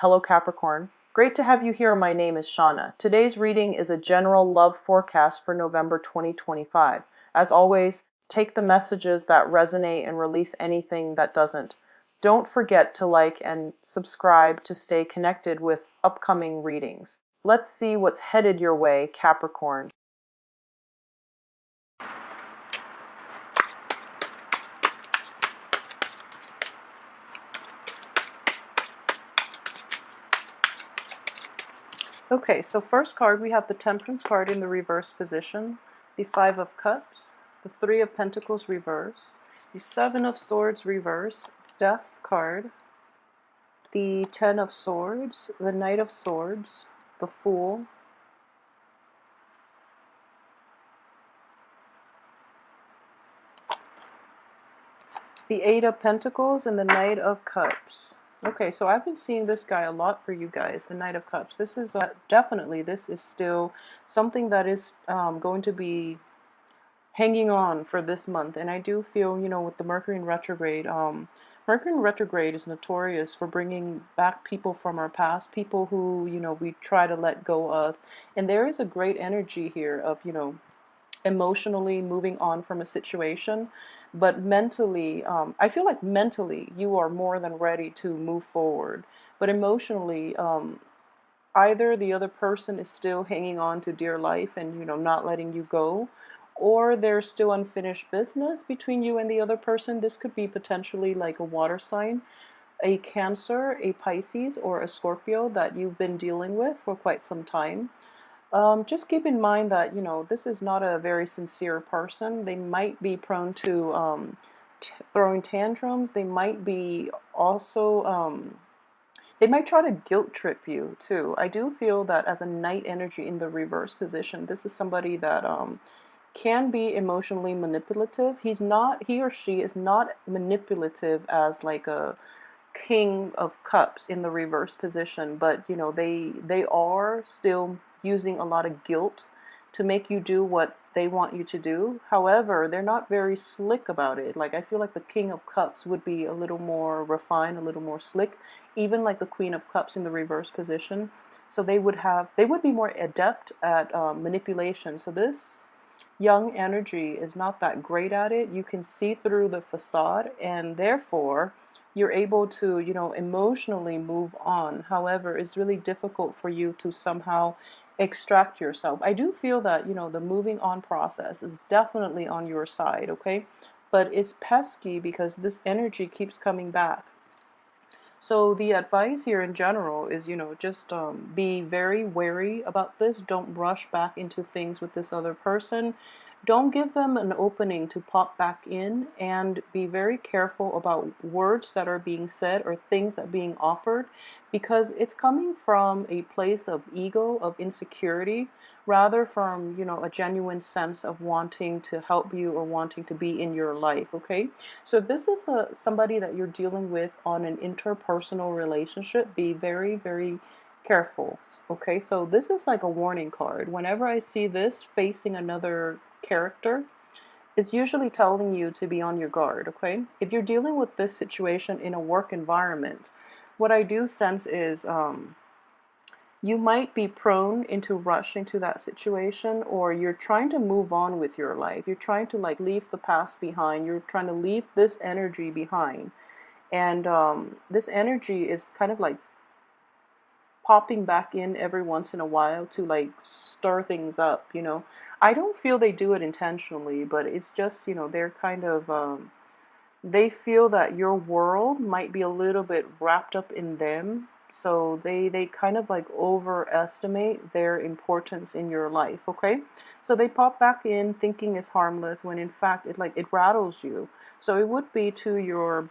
Hello Capricorn. Great to have you here. My name is Shauna. Today's reading is a general love forecast for November 2025. As always, take the messages that resonate and release anything that doesn't. Don't forget to like and subscribe to stay connected with upcoming readings. Let's see what's headed your way, Capricorn. Okay, so first card, we have the Temperance card in the reverse position, the Five of Cups, the Three of Pentacles reverse, the Seven of Swords reverse, Death card, the Ten of Swords, the Knight of Swords, the Fool, the Eight of Pentacles, and the Knight of Cups. Okay, so I've been seeing this guy a lot for you guys, the Knight of Cups. This is definitely, this is still something that is going to be hanging on for this month. And I do feel, with the Mercury in retrograde, Mercury in retrograde is notorious for bringing back people from our past, people who, we try to let go of. And there is a great energy here of, emotionally moving on from a situation, but mentally, I feel like mentally you are more than ready to move forward, but emotionally, either the other person is still hanging on to dear life and not letting you go, or there's still unfinished business between you and the other person. This could be potentially like a water sign, a Cancer, a Pisces, or a Scorpio that you've been dealing with for quite some time. Just keep in mind that, this is not a very sincere person. They might be prone to throwing tantrums. They might be also, they might try to guilt trip you too. I do feel that as a Knight energy in the reverse position, this is somebody that can be emotionally manipulative. He or she is not manipulative as like a King of Cups in the reverse position, but they are still using a lot of guilt to make you do what they want you to do. However, they're not very slick about it. Like, I feel like the King of Cups would be a little more refined, a little more slick, even like the Queen of Cups in the reverse position. So they would be more adept at manipulation. So this young energy is not that great at it. You can see through the facade, and therefore you're able to, emotionally move on. However, it's really difficult for you to somehow extract yourself. I do feel that, the moving on process is definitely on your side, okay? But it's pesky because this energy keeps coming back. So the advice here in general is, just be very wary about this. Don't rush back into things with this other person. Don't give them an opening to pop back in, and be very careful about words that are being said or things that are being offered, because it's coming from a place of ego, of insecurity, rather from, a genuine sense of wanting to help you or wanting to be in your life, okay? So if this is somebody that you're dealing with on an interpersonal relationship, be very, very careful, okay? So this is like a warning card. Whenever I see this facing another character, it's usually telling you to be on your guard, okay? If you're dealing with this situation in a work environment, what I do sense is you might be prone into rushing to that situation, or you're trying to move on with your life. You're trying to like leave the past behind. You're trying to leave this energy behind. And this energy is kind of like popping back in every once in a while to like stir things up, I don't feel they do it intentionally, but it's just, they're kind of, they feel that your world might be a little bit wrapped up in them. So they kind of like overestimate their importance in your life, okay? So they pop back in thinking it's harmless, when in fact it rattles you. So it would be to your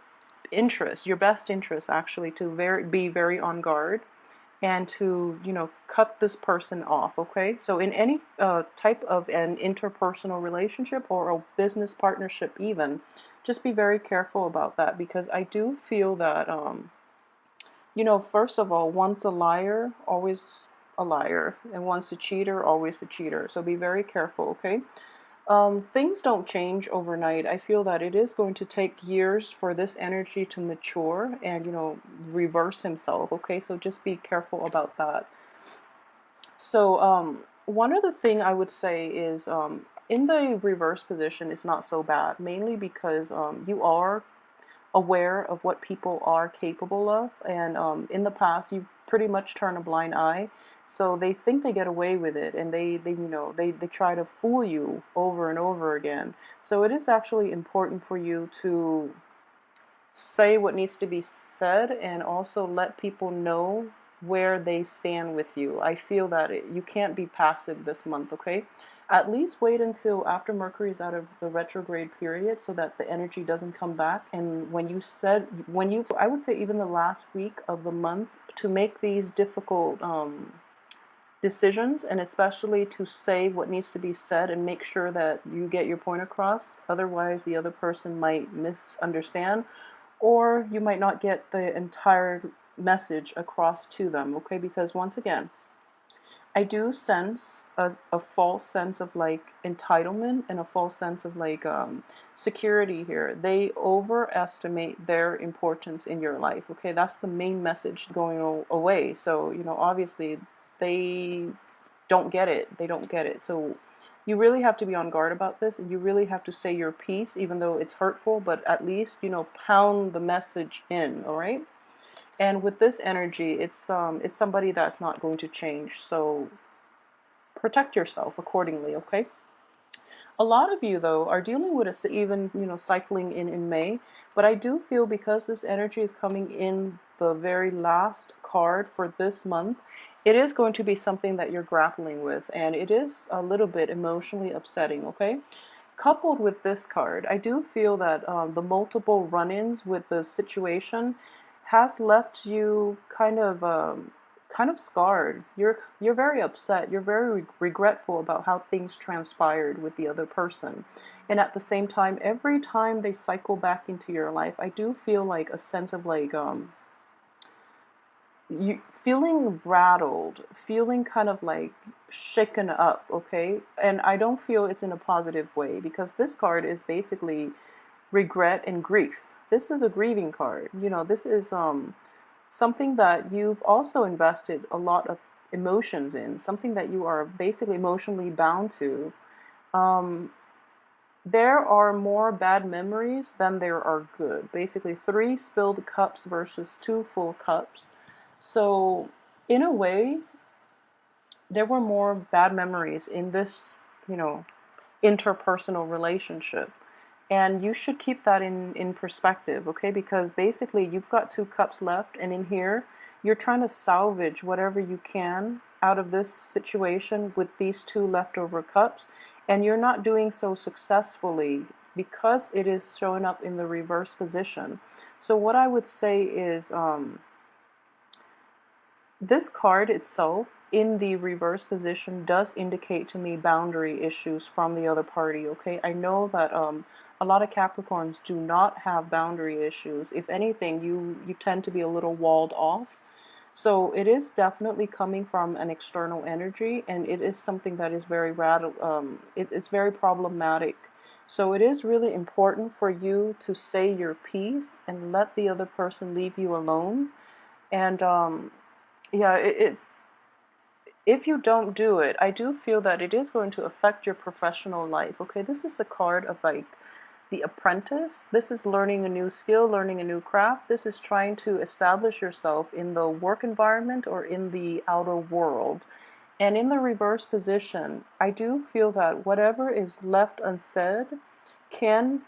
interest, your best interest actually, to be very on guard, and to, cut this person off, okay? So in any type of an interpersonal relationship or a business partnership even, just be very careful about that, because I do feel that, first of all, once a liar, always a liar, and once a cheater, always a cheater. So be very careful, okay? Things don't change overnight. I feel that it is going to take years for this energy to mature and, reverse himself. Okay, so just be careful about that. So, one other thing I would say is, in the reverse position is not so bad, mainly because you are aware of what people are capable of, and in the past you've pretty much turned a blind eye, so they think they get away with it, and they try to fool you over and over again. So it is actually important for you to say what needs to be said and also let people know where they stand with you. I feel that you can't be passive this month, okay? At least wait until after Mercury is out of the retrograde period so that the energy doesn't come back. And I would say even the last week of the month to make these difficult decisions, and especially to say what needs to be said and make sure that you get your point across. Otherwise, the other person might misunderstand, or you might not get the entire message across to them, okay? Because once again, I do sense a false sense of like entitlement and a false sense of like security here. They overestimate their importance in your life, okay? That's the main message going away. So, obviously they don't get it. They don't get it. So you really have to be on guard about this, and you really have to say your piece, even though it's hurtful, but at least, pound the message in, all right? And with this energy, it's somebody that's not going to change. So protect yourself accordingly, okay? A lot of you, though, are dealing with it even, cycling in May. But I do feel because this energy is coming in the very last card for this month, it is going to be something that you're grappling with. And it is a little bit emotionally upsetting, okay? Coupled with this card, I do feel that the multiple run-ins with the situation has left you kind of scarred. You're very upset. You're very regretful about how things transpired with the other person. And at the same time, every time they cycle back into your life, I do feel like a sense of like you feeling rattled, feeling kind of like shaken up, okay? And I don't feel it's in a positive way because this card is basically regret and grief. This is a grieving card. This is something that you've also invested a lot of emotions in, something that you are basically emotionally bound to. Um, there are more bad memories than there are good. Basically, 3 spilled cups versus 2 full cups. So, in a way, there were more bad memories in this, you know, interpersonal relationship. And you should keep that in perspective, okay? Because basically, you've got 2 cups left, and in here, you're trying to salvage whatever you can out of this situation with these 2 leftover cups, and you're not doing so successfully because it is showing up in the reverse position. So, what I would say is, this card itself in the reverse position does indicate to me boundary issues from the other party, okay? I know that a lot of Capricorns do not have boundary issues. If anything, you tend to be a little walled off. So it is definitely coming from an external energy, and it is something that is very it's very problematic. So it is really important for you to say your piece and let the other person leave you alone. And yeah, if you don't do it, I do feel that it is going to affect your professional life. Okay, this is a card of like the apprentice. This is learning a new skill, learning a new craft. This is trying to establish yourself in the work environment or in the outer world. And in the reverse position, I do feel that whatever is left unsaid can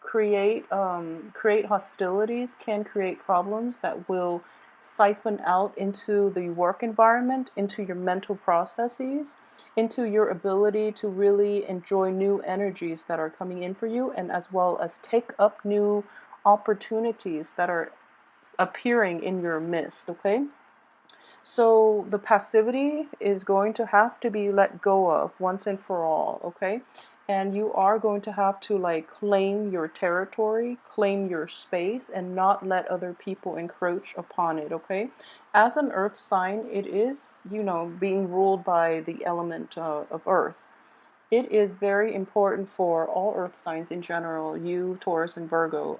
create hostilities, can create problems that will siphon out into the work environment, into your mental processes, into your ability to really enjoy new energies that are coming in for you, and as well as take up new opportunities that are appearing in your midst, okay? So the passivity is going to have to be let go of once and for all, okay? And you are going to have to like claim your territory, claim your space, and not let other people encroach upon it, okay? As an earth sign, it is, being ruled by the element of earth. It is very important for all earth signs in general, you, Taurus, and Virgo.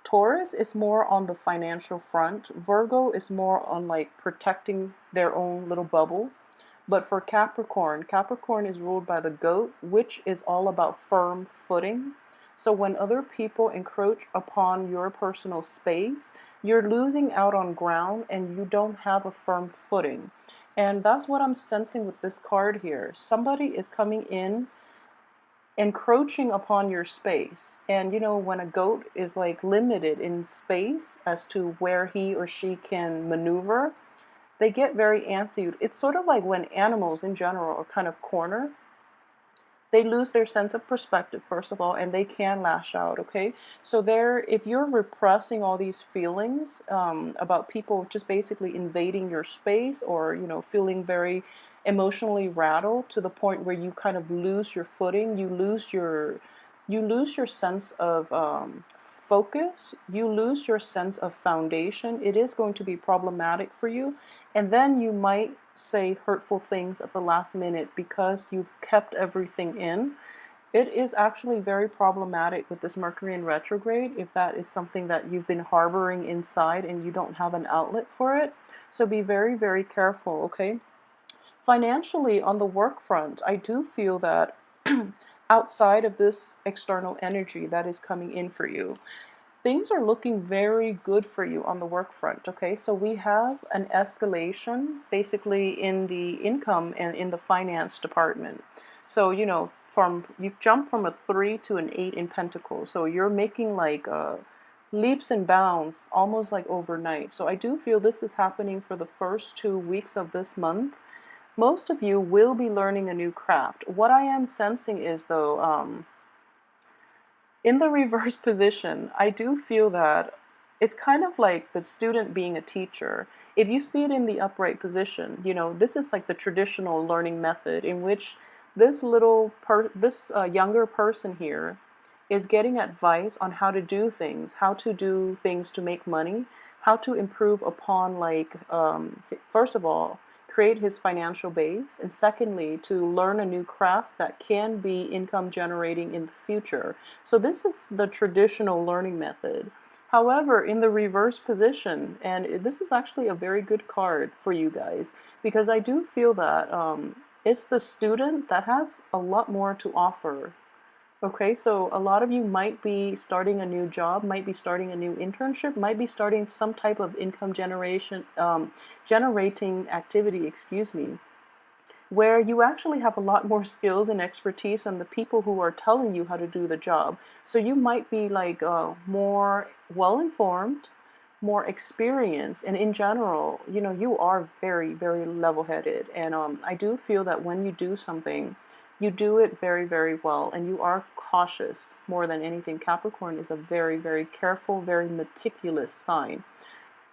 Taurus is more on the financial front. Virgo is more on like protecting their own little bubble. But for Capricorn, Capricorn is ruled by the goat, which is all about firm footing. So when other people encroach upon your personal space, you're losing out on ground and you don't have a firm footing. And that's what I'm sensing with this card here. Somebody is coming in, encroaching upon your space. And you know, when a goat is like limited in space as to where he or she can maneuver, they get very antsy. It's sort of like when animals in general are kind of cornered, they lose their sense of perspective, first of all, and they can lash out. Okay, so there, if you're repressing all these feelings about people just basically invading your space, or you know, feeling very emotionally rattled to the point where you kind of lose your footing, you lose your sense of focus, you lose your sense of foundation, it is going to be problematic for you. And then you might say hurtful things at the last minute because you've kept everything in. It is actually very problematic with this Mercury in retrograde if that is something that you've been harboring inside and you don't have an outlet for it. So be very, very careful, okay? Financially, on the work front, I do feel that outside of this external energy that is coming in for you, things are looking very good for you on the work front. Okay, so we have an escalation basically in the income and in the finance department. So you know, from you jump from a 3 to an 8 in Pentacles, so you're making like leaps and bounds almost like overnight. So I do feel this is happening for the first 2 weeks of this month. Most of you will be learning a new craft. What I am sensing is, though, in the reverse position, I do feel that it's kind of like the student being a teacher. If you see it in the upright position, you know, this is like the traditional learning method in which this younger person here is getting advice on how to do things to make money, how to improve upon, like, first of all, create his financial base, and secondly, to learn a new craft that can be income generating in the future. So this is the traditional learning method. However, in the reverse position, and this is actually a very good card for you guys, because I do feel that it's the student that has a lot more to offer. Okay, so a lot of you might be starting a new job, might be starting a new internship, might be starting some type of income generating activity, excuse me, where you actually have a lot more skills and expertise than the people who are telling you how to do the job. So you might be like more well-informed, more experienced, and in general, you know, you are very, very level-headed. And I do feel that when you do something, you do it very, very well, and you are cautious more than anything. Capricorn is a very, very careful, very meticulous sign.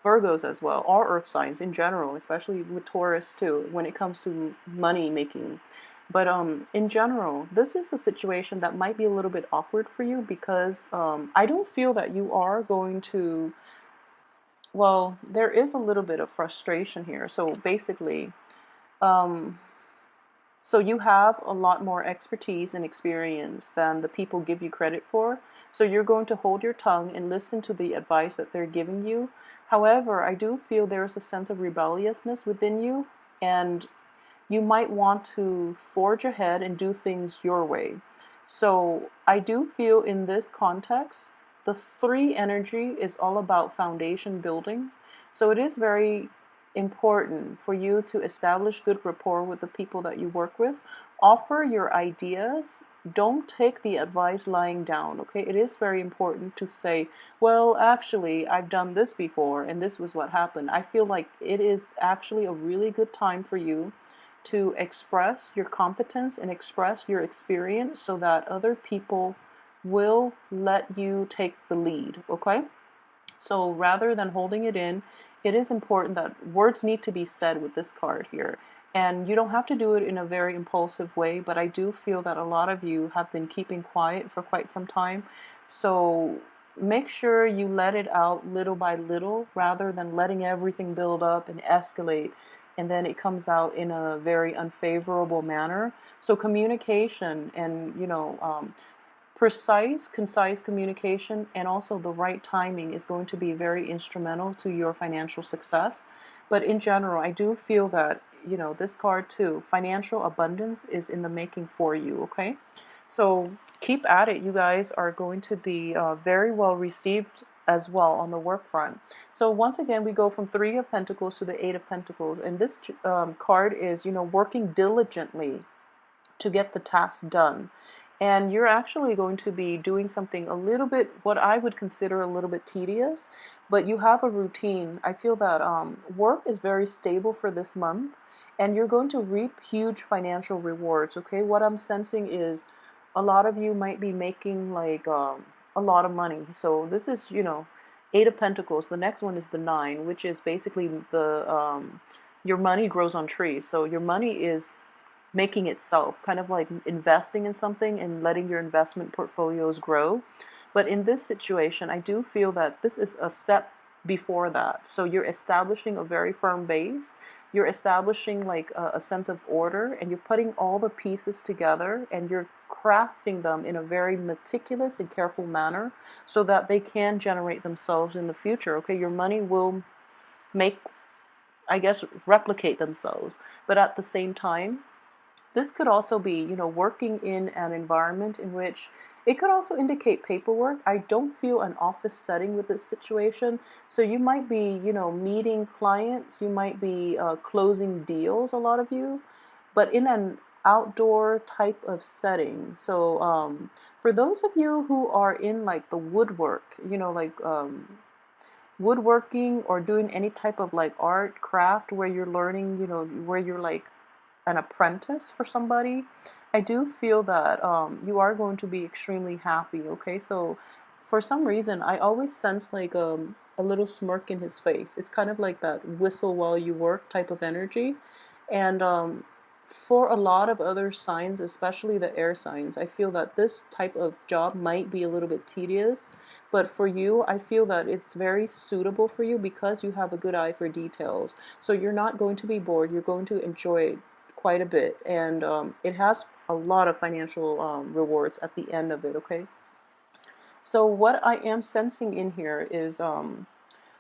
Virgos as well, all earth signs in general, especially with Taurus too, when it comes to money making. But in general, this is a situation that might be a little bit awkward for you because I don't feel that you are going to, well, there is a little bit of frustration here. So basically, um, so you have a lot more expertise and experience than the people give you credit for. So you're going to hold your tongue and listen to the advice that they're giving you. However, I do feel there's a sense of rebelliousness within you, and you might want to forge ahead and do things your way. So I do feel in this context, the 3 energy is all about foundation building. So it is very important for you to establish good rapport with the people that you work with. Offer your ideas. Don't take the advice lying down, okay? It is very important to say, well, actually, I've done this before and this was what happened. I feel like it is actually a really good time for you to express your competence and express your experience so that other people will let you take the lead, okay? So rather than holding it in, it is important that words need to be said with this card here. And you don't have to do it in a very impulsive way, but I do feel that a lot of you have been keeping quiet for quite some time. So make sure you let it out little by little rather than letting everything build up and escalate and then it comes out in a very unfavorable manner. So communication and, precise, concise communication and also the right timing is going to be very instrumental to your financial success. But in general, I do feel that, this card too, financial abundance is in the making for you, okay? So keep at it. You guys are going to be very well received as well on the work front. So once again, we go from Three of Pentacles to the Eight of Pentacles. And this card is, working diligently to get the task done. And you're actually going to be doing something a little bit, what I would consider a little bit tedious, but you have a routine. I feel that work is very stable for this month, and you're going to reap huge financial rewards, okay? What I'm sensing is a lot of you might be making like a lot of money. So this is, Eight of Pentacles. The next one is the Nine, which is basically the your money grows on trees. So your money is making itself, kind of like investing in something and letting your investment portfolios grow. But in this situation, I do feel that this is a step before that. So you're establishing a very firm base. You're establishing like a sense of order, and you're putting all the pieces together, and you're crafting them in a very meticulous and careful manner so that they can generate themselves in the future. Okay, your money will make, I guess, replicate themselves. But at the same time, this could also be, working in an environment in which it could also indicate paperwork. I don't feel an office setting with this situation. So you might be, meeting clients. You might be closing deals, a lot of you, but in an outdoor type of setting. So for those of you who are in like the woodwork, like woodworking or doing any type of like art, craft, where you're learning, where you're like an apprentice for somebody, I do feel that you are going to be extremely happy, okay? So for some reason, I always sense like a little smirk in his face. It's kind of like that whistle while you work type of energy. And for a lot of other signs, especially the air signs, I feel that this type of job might be a little bit tedious. But for you, I feel that it's very suitable for you because you have a good eye for details. So you're not going to be bored. You're going to enjoy it quite a bit, and it has a lot of financial rewards at the end of it, okay? So what I am sensing in here is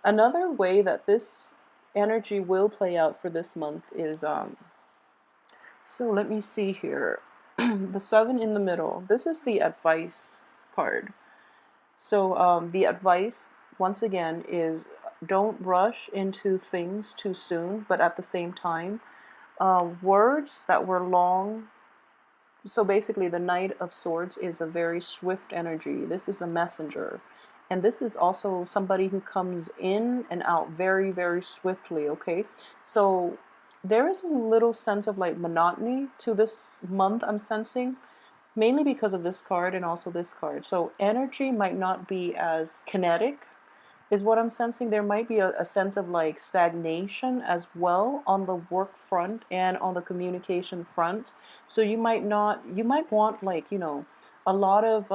another way that this energy will play out for this month is, so let me see here, the Seven in the middle. This is the advice card. So the advice, once again, is don't rush into things too soon, but at the same time, words that were long. So basically, the Knight of Swords is a very swift energy. This is a messenger. And this is also somebody who comes in and out very, very swiftly, okay? So there is a little sense of like monotony to this month, I'm sensing, mainly because of this card and also this card. So energy might not be as kinetic, is what I'm sensing. There might be a sense of like stagnation as well on the work front and on the communication front. So you might not, you might want like, a lot of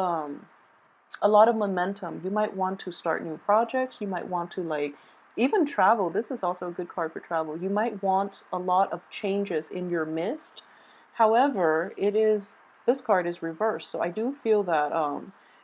a lot of momentum. You might want to start new projects. You might want to like even travel. This is also a good card for travel. You might want a lot of changes in your midst. However, this card is reversed. So I do feel that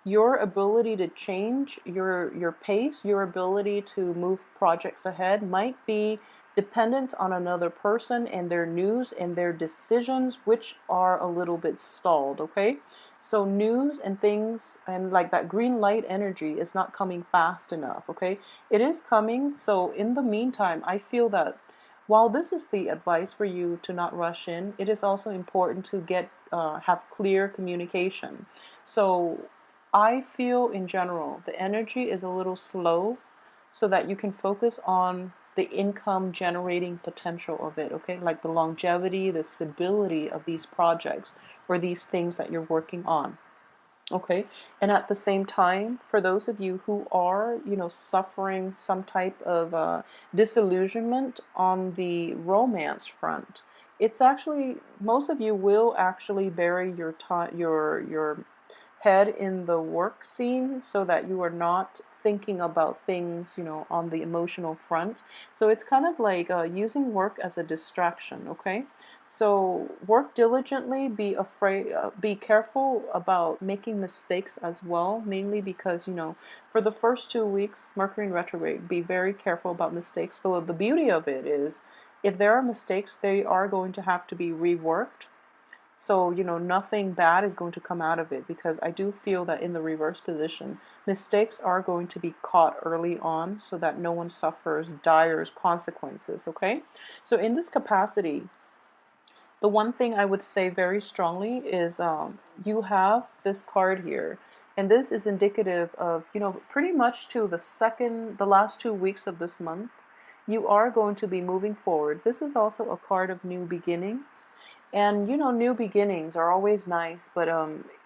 your ability to change your pace, your ability to move projects ahead might be dependent on another person and their news and their decisions, which are a little bit stalled, okay? So news and things and like that green light energy is not coming fast enough, okay? It is coming. So in the meantime, I feel that while this is the advice for you to not rush in, it is also important to have clear communication. So I feel in general the energy is a little slow so that you can focus on the income generating potential of it, okay? Like the longevity, the stability of these projects or these things that you're working on. Okay, and at the same time, for those of you who are, suffering some type of disillusionment on the romance front, it's actually, most of you will actually bury your time, your head in the work scene so that you are not thinking about things, on the emotional front. So it's kind of like using work as a distraction, okay? So work diligently, be careful about making mistakes as well, mainly because, for the first 2 weeks, Mercury in retrograde, be very careful about mistakes. So the beauty of it is, if there are mistakes, they are going to have to be reworked. So, nothing bad is going to come out of it, because I do feel that in the reverse position, mistakes are going to be caught early on so that no one suffers dire consequences, okay? So in this capacity, the one thing I would say very strongly is, you have this card here, and this is indicative of, pretty much to the last 2 weeks of this month, you are going to be moving forward. This is also a card of new beginnings. And, new beginnings are always nice, but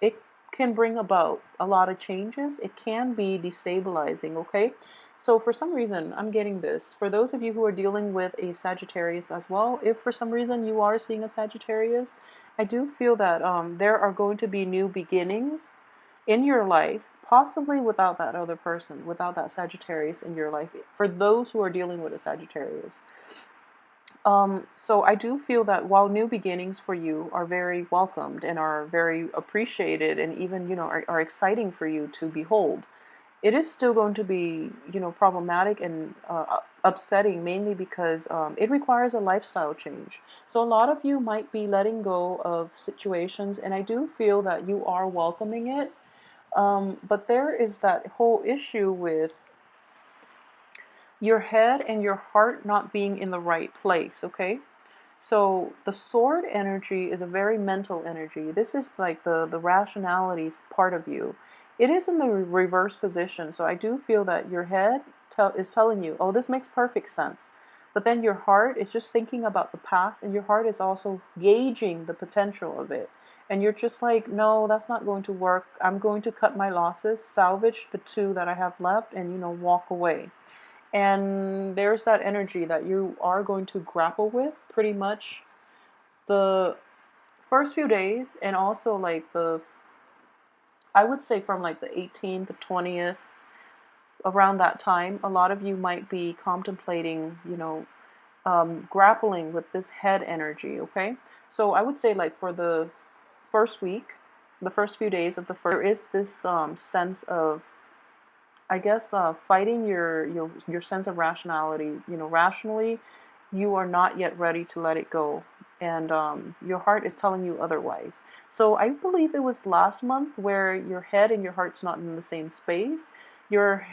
it can bring about a lot of changes. It can be destabilizing, okay? So for some reason, I'm getting this. For those of you who are dealing with a Sagittarius as well, if for some reason you are seeing a Sagittarius, I do feel that there are going to be new beginnings in your life, possibly without that other person, without that Sagittarius in your life, for those who are dealing with a Sagittarius. So I do feel that while new beginnings for you are very welcomed and are very appreciated, and even, are exciting for you to behold, it is still going to be, problematic and upsetting, mainly because it requires a lifestyle change. So a lot of you might be letting go of situations, and I do feel that you are welcoming it. But there is that whole issue with your head and your heart not being in the right place, okay? So the sword energy is a very mental energy. This is like the rationality part of you. It is in the reverse position. So I do feel that your head is telling you, oh, this makes perfect sense. But then your heart is just thinking about the past, and your heart is also gauging the potential of it. And you're just like, no, that's not going to work. I'm going to cut my losses, salvage the two that I have left, and, walk away. And there's that energy that you are going to grapple with pretty much the first few days, and also like I would say from like the 18th to 20th, around that time, a lot of you might be contemplating, grappling with this head energy, okay? So I would say, like, for the first week, the first few days of the first, there is this sense of, I guess, fighting your sense of rationality. Rationally, you are not yet ready to let it go, and your heart is telling you otherwise. So I believe it was last month where your head and your heart's not in the same space. Your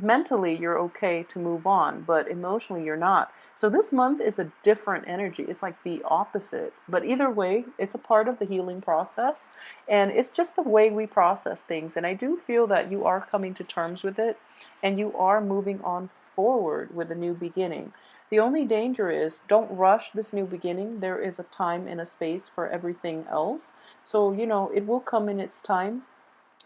mentally you're okay to move on, but emotionally you're not. So this month is a different energy. It's like the opposite. But either way, it's a part of the healing process, and it's just the way we process things. And I do feel that you are coming to terms with it, and you are moving on forward with a new beginning. The only danger is, don't rush this new beginning. There is a time and a space for everything else. So, it will come in its time.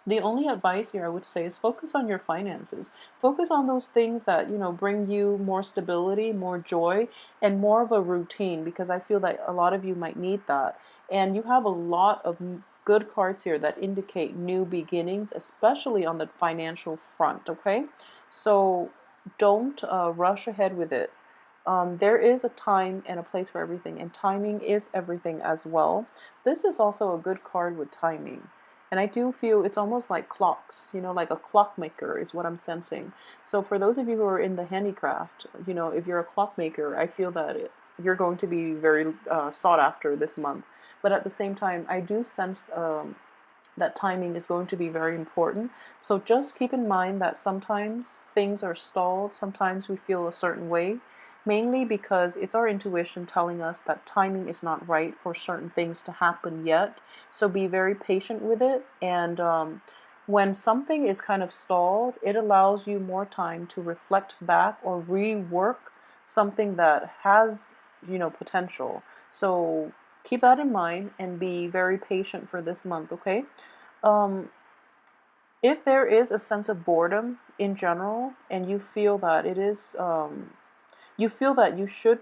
The only advice here I would say is focus on your finances. Focus on those things that, bring you more stability, more joy, and more of a routine, because I feel that a lot of you might need that. And you have a lot of good cards here that indicate new beginnings, especially on the financial front, okay? So don't rush ahead with it. There is a time and a place for everything, and timing is everything as well. This is also a good card with timing. And I do feel it's almost like clocks, like a clockmaker is what I'm sensing. So for those of you who are in the handicraft, if you're a clockmaker, I feel that you're going to be very sought after this month. But at the same time, I do sense that timing is going to be very important. So just keep in mind that sometimes things are stalled, sometimes we feel a certain way, mainly because it's our intuition telling us that timing is not right for certain things to happen yet. So be very patient with it. And when something is kind of stalled, it allows you more time to reflect back or rework something that has, potential. So keep that in mind and be very patient for this month, okay? Um, if there is a sense of boredom in general, and you feel that you feel that you should,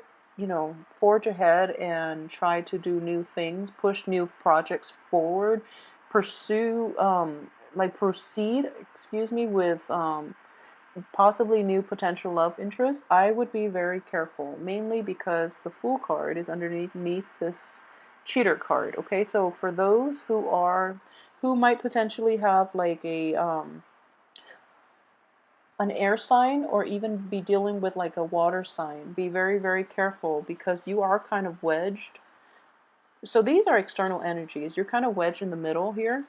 forge ahead and try to do new things, push new projects forward, pursue, proceed, excuse me, with possibly new potential love interest, I would be very careful, mainly because the Fool card is underneath this cheater card. Okay, so for those who might potentially have like a an air sign, or even be dealing with like a water sign, be very, very careful, because you are kind of wedged. So these are external energies. You're kind of wedged in the middle here.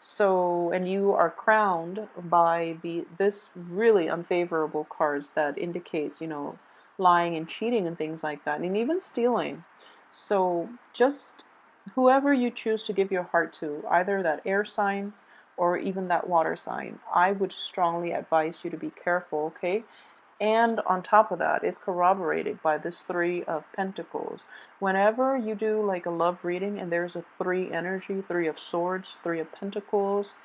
So, and you are crowned by this really unfavorable cards that indicates, lying and cheating and things like that, and even stealing. So just whoever you choose to give your heart to, either that air sign or even that water sign, I would strongly advise you to be careful, okay? And on top of that, it's corroborated by this Three of Pentacles. Whenever you do like a love reading and there's a three energy, Three of Swords, Three of Pentacles,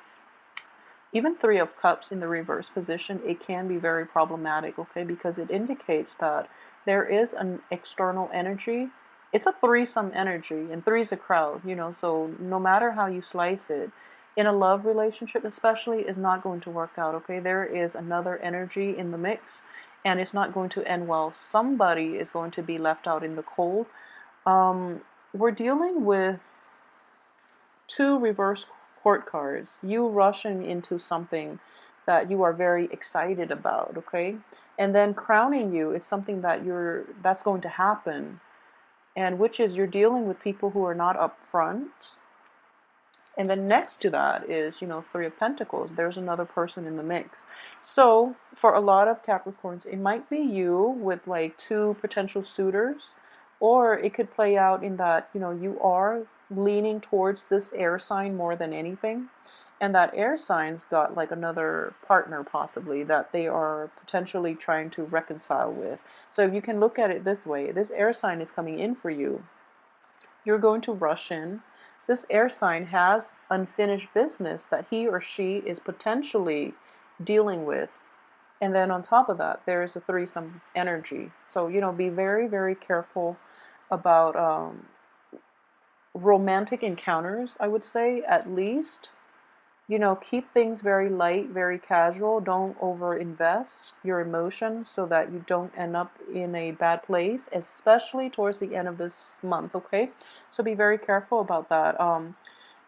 even Three of Cups in the reverse position, it can be very problematic, okay? Because it indicates that there is an external energy. It's a threesome energy, and three's a crowd, so no matter how you slice it, in a love relationship especially, is not going to work out, okay? There is another energy in the mix, and it's not going to end well. Somebody is going to be left out in the cold. We're dealing with two reverse court cards. You rushing into something that you are very excited about, okay? And then crowning you is something that's going to happen, and which is you're dealing with people who are not upfront. And then next to that is, Three of Pentacles. There's another person in the mix. So for a lot of Capricorns, it might be you with like two potential suitors, or it could play out in that, you are leaning towards this air sign more than anything. And that air sign's got like another partner possibly that they are potentially trying to reconcile with. So you can look at it this way. This air sign is coming in for you. You're going to rush in. This air sign has unfinished business that he or she is potentially dealing with. And then on top of that, there is a threesome energy. So, be very, very careful about romantic encounters, I would say, at least. Keep things very light, very casual. Don't overinvest your emotions so that you don't end up in a bad place, especially towards the end of this month, okay? So be very careful about that.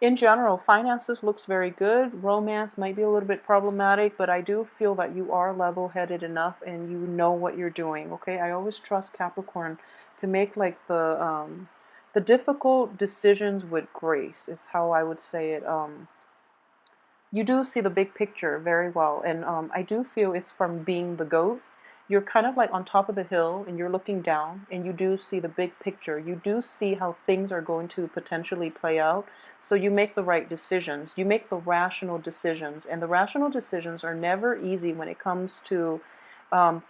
In general, finances looks very good. Romance might be a little bit problematic, but I do feel that you are level-headed enough and you know what you're doing, okay? I always trust Capricorn to make like the difficult decisions with grace, is how I would say it. You do see the big picture very well, and I do feel it's from being the goat. You're kind of like on top of the hill and you're looking down, and you do see the big picture. You do see how things are going to potentially play out, so you make the right decisions. You make the rational decisions, and the rational decisions are never easy when it comes to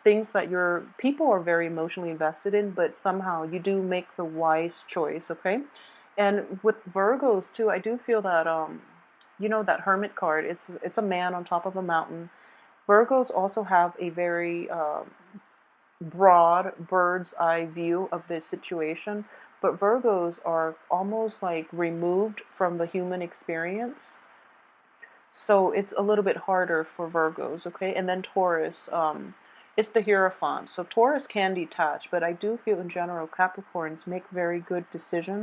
things that your people are very emotionally invested in, but somehow you do make the wise choice, okay? And with Virgos too, I do feel that that Hermit card, it's a man on top of a mountain. Virgos also have a very broad bird's eye view of this situation, but Virgos are almost like removed from the human experience. So it's a little bit harder for Virgos, okay? And then Taurus, it's the Hierophant. So Taurus can detach, but I do feel in general Capricorns make very good decisions.